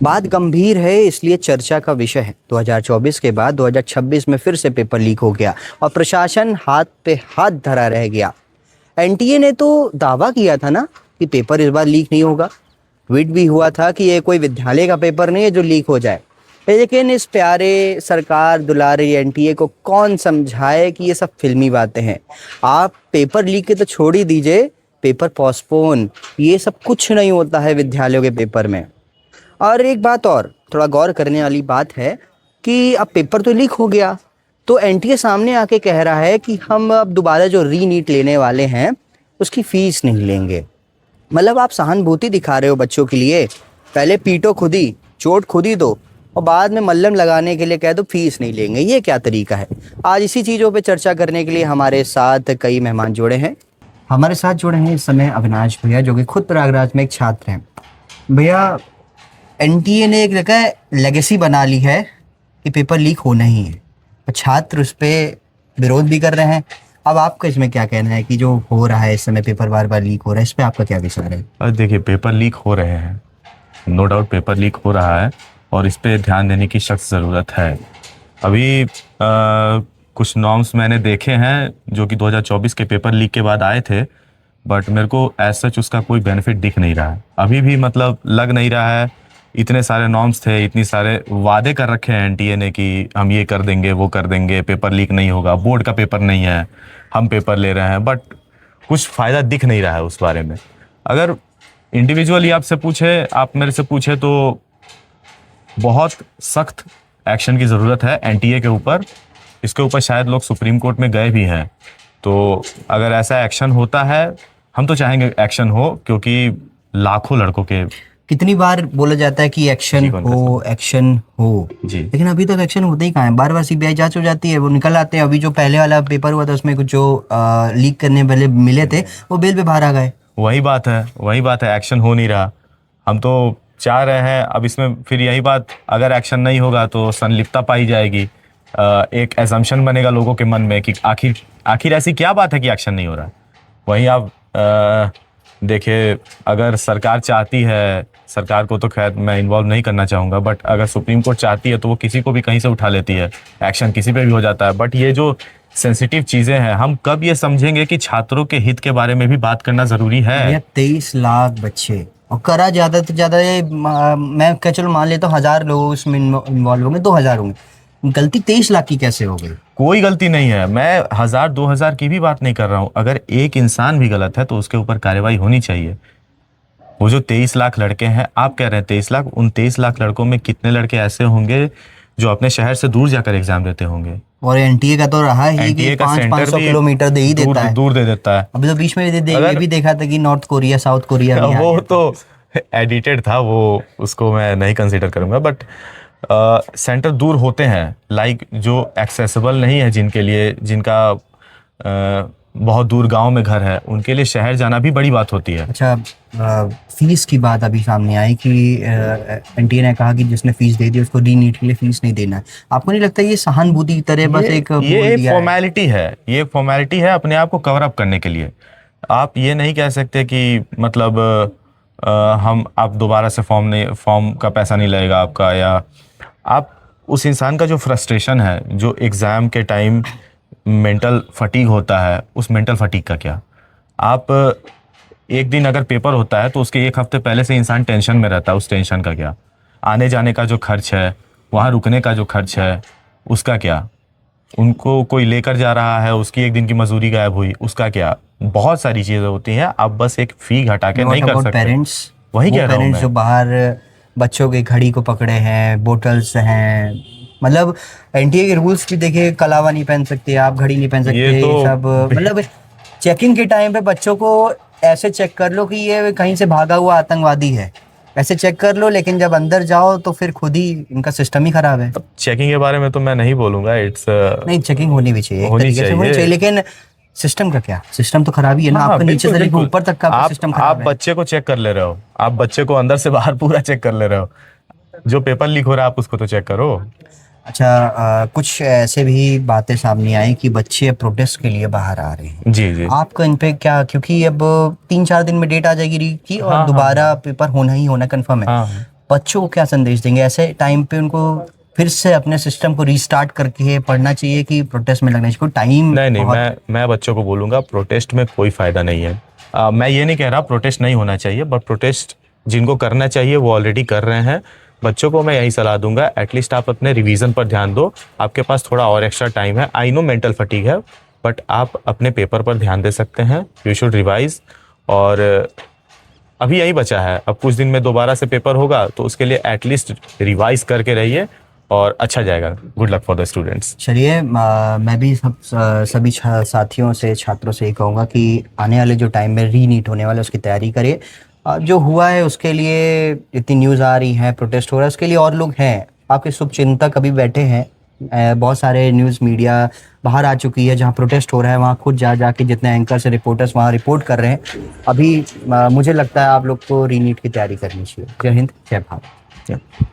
बात गंभीर है, इसलिए चर्चा का विषय है। 2024 के बाद 2026 में फिर से पेपर लीक हो गया और प्रशासन हाथ पे हाथ धरा रह गया। एनटीए ने तो दावा किया था ना कि पेपर इस बार लीक नहीं होगा। ट्वीट भी हुआ था कि ये कोई विद्यालय का पेपर नहीं है जो लीक हो जाए। लेकिन इस प्यारे सरकार दुलारे एनटीए को कौन समझाए कि ये सब फिल्मी बातें हैं। आप पेपर लीक के तो छोड़ ही दीजिए, पेपर पोस्टपोन ये सब कुछ नहीं होता है विद्यालयों के पेपर में। और एक बात और थोड़ा गौर करने वाली बात है कि अब पेपर तो लीक हो गया, तो एनटीए सामने आके कह रहा है कि हम अब दोबारा जो री नीट लेने वाले हैं उसकी फीस नहीं लेंगे। मतलब आप सहानुभूति दिखा रहे हो बच्चों के लिए। पहले पीटो खुद ही, चोट खुद ही दो और बाद में मल्लम लगाने के लिए कह दो फीस नहीं लेंगे। ये क्या तरीका है। आज इसी चीज़ों पे चर्चा करने के लिए हमारे साथ कई मेहमान जुड़े हैं। हमारे साथ जुड़े हैं इस समय अविनाश भैया, जो कि खुद प्रयागराज में एक छात्र हैं। भैया, एनटीए ने एक जगह लेगेसी बना ली है कि पेपर लीक होना ही है, छात्र उस पर विरोध भी कर रहे हैं। अब आपका इसमें क्या कहना है कि जो हो रहा है इस समय पेपर बार बार लीक हो रहा है, इस पे आपका क्या विचार है? देखिए, पेपर लीक हो रहे हैं, नो डाउट पेपर लीक हो रहा है और इस पे ध्यान देने की सख्त ज़रूरत है। अभी कुछ नॉर्म्स मैंने देखे हैं जो कि 2024 के पेपर लीक के बाद आए थे, बट मेरे को एज सच उसका कोई बेनिफिट दिख नहीं रहा है अभी भी। मतलब लग नहीं रहा है। इतने सारे नॉर्म्स थे, इतने सारे वादे कर रखे हैं एनटीए ने कि हम ये कर देंगे वो कर देंगे, पेपर लीक नहीं होगा, बोर्ड का पेपर नहीं है, हम पेपर ले रहे हैं, बट कुछ फ़ायदा दिख नहीं रहा है उस बारे में। अगर इंडिविजुअली आपसे पूछे, आप मेरे से पूछे, तो बहुत सख्त एक्शन की ज़रूरत है एनटीए के ऊपर। इसके ऊपर शायद लोग सुप्रीम कोर्ट में गए भी हैं। तो अगर ऐसा एक्शन होता है, हम तो चाहेंगे एक्शन हो, क्योंकि लाखों लड़कों के। कितनी बार बोला जाता है कि एक्शन हो जी, लेकिन अभी तक एक्शन होता ही कहाँ है। बार बार सीबीआई जांच हो जाती है, वो निकल आते हैं। अभी जो पहले वाला पेपर हुआ था उसमें कुछ जो लीक करने वाले मिले थे वो बेल पे बाहर आ गए। वही बात है, एक्शन हो नहीं रहा। हम तो चाह रहे हैं, अब इसमें फिर यही बात, अगर एक्शन नहीं होगा तो संलिप्तता पाई जाएगी। एक एजम्पशन बनेगा लोगों के मन में कि आखिर ऐसी क्या बात है कि एक्शन नहीं हो रहा। वहीं आप देखिए, अगर सरकार चाहती है, सरकार को तो खैर मैं इन्वॉल्व नहीं करना चाहूँगा, बट अगर सुप्रीम कोर्ट चाहती है तो वो किसी को भी कहीं से उठा लेती है, एक्शन किसी पे भी हो जाता है। बट ये जो सेंसिटिव चीज़ें हैं, हम कब ये समझेंगे कि छात्रों के हित के बारे में भी बात करना ज़रूरी है। 23 लाख बच्चे और करा ज़्यादा से ज़्यादा ये मैं क्या, चलो मान लेता हूँ 1000 लोग उसमें इन्वॉल्व होंगे, 2000 होंगे, गलती 23 लाख की कैसे हो गई? कोई गलती नहीं है। मैं 1000-2000 की भी बात नहीं कर रहा हूँ। अगर एक इंसान भी गलत है तो उसके ऊपर कार्रवाई होनी चाहिए। वो जो 23 लाख लड़के हैं, आप कह रहे हैं 23 लाख, उन 23 लाख लड़कों में कितने लड़के ऐसे होंगे जो अपने शहर से दूर जाकर एग्जाम देते होंगे? और एनटीए का तो रहा ही कि 500 किलोमीटर दे ही देता है, दूर दे देता है। अभी तो बीच में ये भी देखा था कि नॉर्थ कोरिया साउथ कोरिया भी वो तो एडिटेड था, वो उसको मैं नहीं कंसीडर करूंगा। बट सेंटर दूर होते हैं, लाइक जो एक्सेसिबल नहीं है, जिनके लिए, जिनका बहुत दूर गांव में घर है, उनके लिए शहर जाना भी बड़ी बात होती है। अच्छा, फीस की बात अभी सामने आई कि एनटीए ने कहा कि जिसने फीस दे दी उसको री नीट के लिए फीस नहीं देना है। आपको नहीं लगता ये सहानुभूति की तरह बस एक फॉर्मेलिटी है? ये फॉर्मेलिटी है अपने आप को कवर अप करने के लिए। आप ये नहीं कह सकते कि मतलब आप दोबारा से फॉर्म का पैसा नहीं लगेगा आपका, या आप उस इंसान का जो फ्रस्ट्रेशन है, जो एग्ज़ाम के टाइम मेंटल फटीग होता है, उस मेंटल फटीग का क्या? आप एक दिन अगर पेपर होता है तो उसके एक हफ्ते पहले से इंसान टेंशन में रहता है, उस टेंशन का क्या? आने जाने का जो खर्च है, वहाँ रुकने का जो खर्च है, उसका क्या? उनको कोई लेकर जा रहा है, उसकी एक दिन की मजदूरी गायब हुई, उसका क्या? बहुत सारी चीज़ें होती हैं, आप बस एक फी घटा के नहीं कर सकते। पेरेंट्स, वही कह रहा हूँ मैं। जो बाहर बच्चों के घड़ी को पकड़े हैं, बोटल्स हैं, मतलब एनटीए के रूल्स भी देखिए, कलावा नहीं पहन सकते आप, घड़ी नहीं पहन सकते, सब मतलब चेकिंग के टाइम पे बच्चों को ऐसे चेक कर लो कि ये कहीं से भागा हुआ आतंकवादी है, ऐसे चेक कर लो, लेकिन जब अंदर जाओ तो फिर खुद ही इनका सिस्टम ही खराब है। चेकिंग के बारे में तो मैं नहीं बोलूंगा, नहीं, चेकिंग होनी भी चाहिए, होनी चाहिए, लेकिन सिस्टम का क्या? सिस्टम तो खराब ही है ना। आपका नीचे से लेकर ऊपर तक का सिस्टम खराब है। आप बच्चे को चेक कर ले रहे हो, आप बच्चे को अंदर से बाहर पूरा चेक कर ले रहे हो। जो पेपर लीक हो रहा है आप उसको तो चेक करो। अच्छा, कुछ ऐसे भी बातें सामने आई कि बच्चे प्रोटेस्ट के लिए बाहर आ रहे हैं। जी। आपका इन पे क्या, क्योंकि अब 3-4 दिन में डेट आ जाएगी री की और दोबारा पेपर होना ही होना कंफर्म है। बच्चों को क्या संदेश देंगे ऐसे टाइम पे? उनको फिर से अपने सिस्टम को रीस्टार्ट करके पढ़ना चाहिए कि प्रोटेस्ट में लगना चाहिए? टाइम नहीं, मैं बच्चों को बोलूँगा प्रोटेस्ट में कोई फ़ायदा नहीं है। मैं ये नहीं कह रहा प्रोटेस्ट नहीं होना चाहिए, बट प्रोटेस्ट जिनको करना चाहिए वो ऑलरेडी कर रहे हैं। बच्चों को मैं यही सलाह दूंगा, एटलीस्ट आप अपने रिवीजन पर ध्यान दो। आपके पास थोड़ा और एक्स्ट्रा टाइम है, आई नो मेंटल फटीग है, बट आप अपने पेपर पर ध्यान दे सकते हैं। You should revise. और अभी यही बचा है, अब कुछ दिन में दोबारा से पेपर होगा, तो उसके लिए एटलीस्ट रिवाइज करके रहिए और अच्छा जाएगा। Good luck for the students. चलिए, मैं भी सभी साथियों से, छात्रों से ये कहूँगा कि आने वाले जो टाइम में रीनीट होने वाला है उसकी तैयारी करिए। जो हुआ है उसके लिए इतनी न्यूज़ आ रही है, प्रोटेस्ट हो रहा है, उसके लिए और लोग हैं, आपके शुभचिंतक अभी बैठे हैं। बहुत सारे न्यूज़ मीडिया बाहर आ चुकी है जहाँ प्रोटेस्ट हो रहा है, वहाँ खुद जा के जितने एंकर्स रिपोर्टर्स वहाँ रिपोर्ट कर रहे हैं। अभी मुझे लगता है आप लोग को रीनीट की तैयारी करनी चाहिए। जय हिंद, जय भारत।